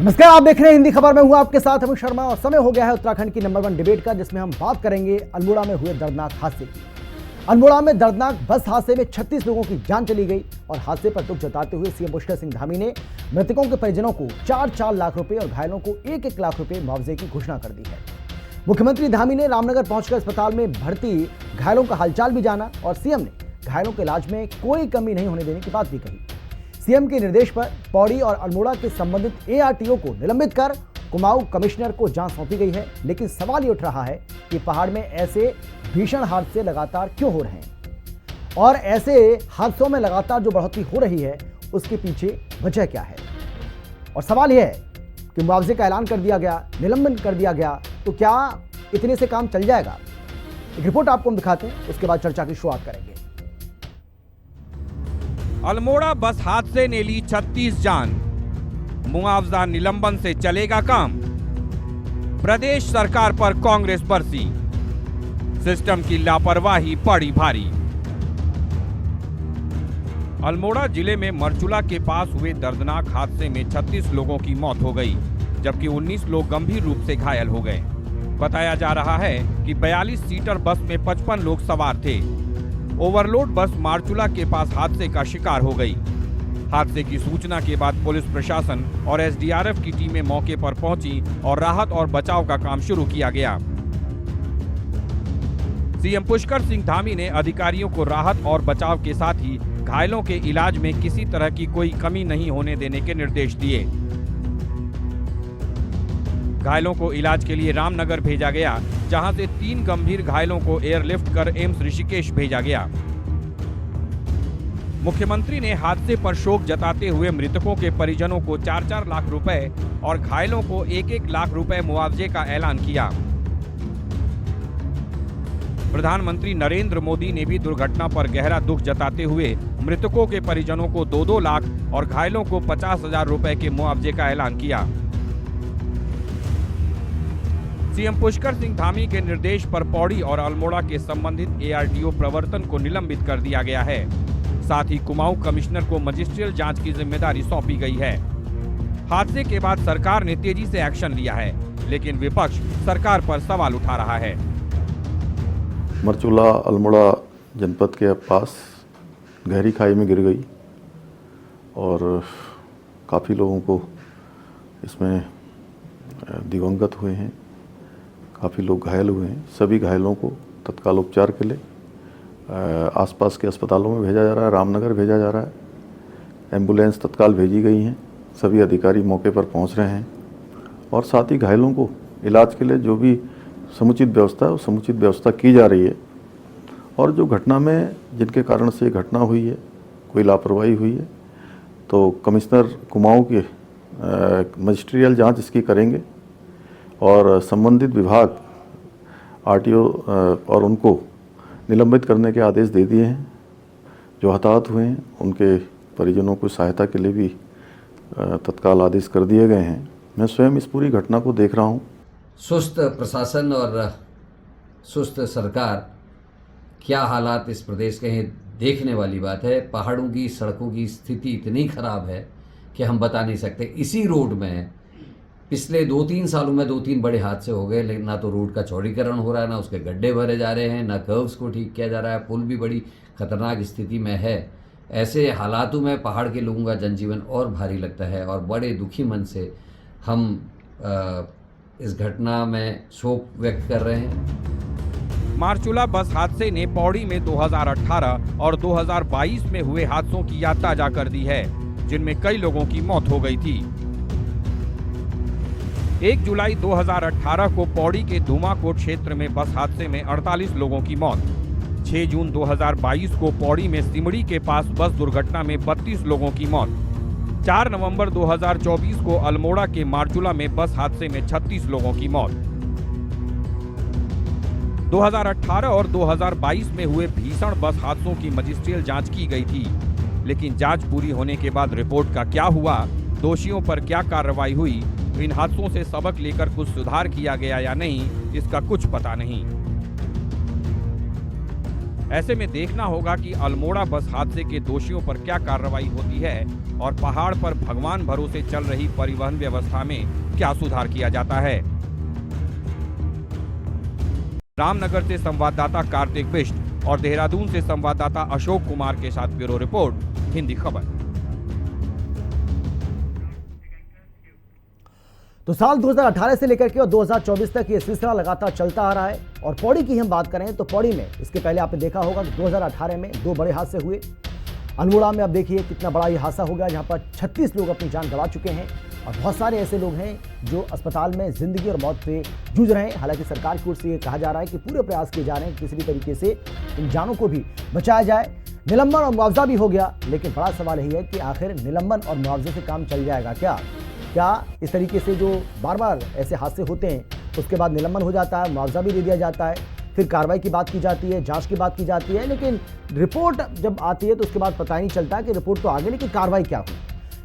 नमस्कार, आप देख रहे हैं हिंदी खबर में। हूं आपके साथ अमित शर्मा और समय हो गया है उत्तराखंड की नंबर 1 डिबेट का, जिसमें हम बात करेंगे अल्मोड़ा में हुए दर्दनाक हादसे की। अल्मोड़ा में दर्दनाक बस हादसे में 36 लोगों की जान चली गई और हादसे पर दुख जताते हुए सीएम पुष्कर सिंह धामी ने मृतकों के परिजनों को 4-4 लाख रुपए और घायलों को 1-1 लाख रुपए मुआवजे की घोषणा कर दी है। मुख्यमंत्री धामी ने रामनगर पहुंचकर अस्पताल में भर्ती घायलों का हालचाल भी जाना और सीएम ने घायलों के इलाज में कोई कमी नहीं होने देने की बात भी कही। सीएम के निर्देश पर पौड़ी और अल्मोड़ा के संबंधित एआरटीओ को निलंबित कर कुमाऊं कमिश्नर को जांच सौंपी गई है। लेकिन सवाल ये उठ रहा है कि पहाड़ में ऐसे भीषण हादसे लगातार क्यों हो रहे हैं और ऐसे हादसों में लगातार जो बढ़ोतरी हो रही है उसके पीछे वजह क्या है। और सवाल यह है कि मुआवजे का ऐलान कर दिया गया, निलंबन कर दिया गया, तो क्या इतने से काम चल जाएगा? एक रिपोर्ट आपको हम दिखाते हैं, उसके बाद चर्चा की शुरुआत करेंगे। अल्मोड़ा बस हादसे ने ली 36 जान, मुआवजा निलंबन से चलेगा काम। प्रदेश सरकार पर कांग्रेस बरसी, सिस्टम की लापरवाही पड़ी भारी। अल्मोड़ा जिले में मरचुला के पास हुए दर्दनाक हादसे में 36 लोगों की मौत हो गई, जबकि 19 लोग गंभीर रूप से घायल हो गए। बताया जा रहा है कि 42 सीटर बस में 55 लोग सवार थे। ओवरलोड बस मारचुला के पास हादसे का शिकार हो गई। हादसे की सूचना के बाद पुलिस प्रशासन और एसडीआरएफ की टीमें मौके पर पहुंची और राहत और बचाव का काम शुरू किया गया। सीएम पुष्कर सिंह धामी ने अधिकारियों को राहत और बचाव के साथ ही घायलों के इलाज में किसी तरह की कोई कमी नहीं होने देने के निर्देश दिए। घायलों को इलाज के लिए रामनगर भेजा गया, जहां से 3 गंभीर घायलों को एयरलिफ्ट कर एम्स ऋषिकेश भेजा गया। मुख्यमंत्री ने हादसे पर शोक जताते हुए मृतकों के परिजनों को 4-4 लाख रुपए और घायलों को 1-1 लाख रुपए मुआवजे का ऐलान किया। प्रधानमंत्री नरेंद्र मोदी ने भी दुर्घटना पर गहरा दुख जताते हुए मृतकों के परिजनों को 2-2 लाख और घायलों को 50,000 रुपए के मुआवजे का ऐलान किया। सीएम पुष्कर सिंह धामी के निर्देश पर पौड़ी और अल्मोड़ा के संबंधित एआरटीओ प्रवर्तन को निलंबित कर दिया गया है। साथ ही कुमाऊं कमिश्नर को मजिस्ट्रियल जांच की जिम्मेदारी सौंपी गई है। हादसे के बाद सरकार ने तेजी से एक्शन लिया है, लेकिन विपक्ष सरकार पर सवाल उठा रहा है। मरचुला अल्मोड़ा जनपद के पास गहरी खाई में गिर गई और काफ़ी लोगों को इसमें दिवंगत हुए हैं, काफ़ी लोग घायल हुए हैं। सभी घायलों को तत्काल उपचार के लिए आसपास के अस्पतालों में भेजा जा रहा है, रामनगर भेजा जा रहा है। एम्बुलेंस तत्काल भेजी गई हैं, सभी अधिकारी मौके पर पहुंच रहे हैं और साथ ही घायलों को इलाज के लिए जो भी समुचित व्यवस्था है वो समुचित व्यवस्था की जा रही है। और जो घटना में जिनके कारण से घटना हुई है, कोई लापरवाही हुई है, तो कमिश्नर कुमाऊं के मजिस्ट्रियल जाँच इसकी करेंगे और संबंधित विभाग आरटीओ और उनको निलंबित करने के आदेश दे दिए हैं। जो हताहत हुए हैं उनके परिजनों को सहायता के लिए भी तत्काल आदेश कर दिए गए हैं। मैं स्वयं इस पूरी घटना को देख रहा हूं। सुस्त प्रशासन और सुस्त सरकार, क्या हालात इस प्रदेश के हैं, देखने वाली बात है। पहाड़ों की सड़कों की स्थिति इतनी खराब है कि हम बता नहीं सकते। इसी रोड में पिछले 2-3 सालों में 2-3 बड़े हादसे हो गए, लेकिन ना तो रोड का चौड़ीकरण हो रहा है, ना उसके गड्ढे भरे जा रहे हैं, ना कर्व्स को ठीक किया जा रहा है। पुल भी बड़ी खतरनाक स्थिति में है। ऐसे हालातों में पहाड़ के लोगों का जनजीवन और भारी लगता है और बड़े दुखी मन से हम इस घटना में शोक व्यक्त कर रहे हैं। मारचुला बस हादसे ने पौड़ी में 2018 और 2022 में हुए हादसों की याद ताजा कर दी है, जिनमें कई लोगों की मौत हो गई थी। 1 जुलाई 2018 को पौड़ी के धुमाकोट क्षेत्र में बस हादसे में 48 लोगों की मौत। 6 जून 2022 को पौड़ी में सिमड़ी के पास बस दुर्घटना में 32 लोगों की मौत। 4 नवंबर 2024 को अल्मोड़ा के मारचुला में बस हादसे में 36 लोगों की मौत। 2018 और 2022 में हुए भीषण बस हादसों की मजिस्ट्रियल जांच की गई थी, लेकिन जांच पूरी होने के बाद रिपोर्ट का क्या हुआ, दोषियों पर क्या कार्रवाई हुई, इन हादसों से सबक लेकर कुछ सुधार किया गया या नहीं, इसका कुछ पता नहीं। ऐसे में देखना होगा कि अल्मोड़ा बस हादसे के दोषियों पर क्या कार्रवाई होती है और पहाड़ पर भगवान भरोसे चल रही परिवहन व्यवस्था में क्या सुधार किया जाता है। रामनगर से संवाददाता कार्तिक बिष्ट और देहरादून से संवाददाता अशोक कुमार के साथ ब्यूरो रिपोर्ट, हिंदी खबर। तो साल 2018 से लेकर के और 2024 तक ये सिलसिला लगातार चलता आ रहा है। और पौड़ी की हम बात करें तो पौड़ी में इसके पहले आपने देखा होगा कि 2018 में 2 बड़े हादसे हुए। अल्मोड़ा में अब देखिए कितना बड़ा ये हादसा हो गया, जहां पर 36 लोग अपनी जान गंवा चुके हैं और बहुत सारे ऐसे लोग हैं जो अस्पताल में जिंदगी और मौत से जूझ रहे हैं। हालांकि सरकार की ओर से ये कहा जा रहा है कि पूरे प्रयास किए जा रहे हैं कि किसी भी तरीके से इन जानों को भी बचाया जाए। निलंबन और मुआवजा भी हो गया, लेकिन बड़ा सवाल यही है कि आखिर निलंबन और मुआवजे से काम चल जाएगा क्या इस तरीके से जो बार बार ऐसे हादसे होते हैं उसके बाद निलंबन हो जाता है, मुआवजा भी दे दिया जाता है, फिर कार्रवाई की बात की जाती है, जांच की बात की जाती है, लेकिन रिपोर्ट जब आती है तो उसके बाद पता ही नहीं चलता कि रिपोर्ट तो आ गई लेकिन कार्रवाई क्या हुई।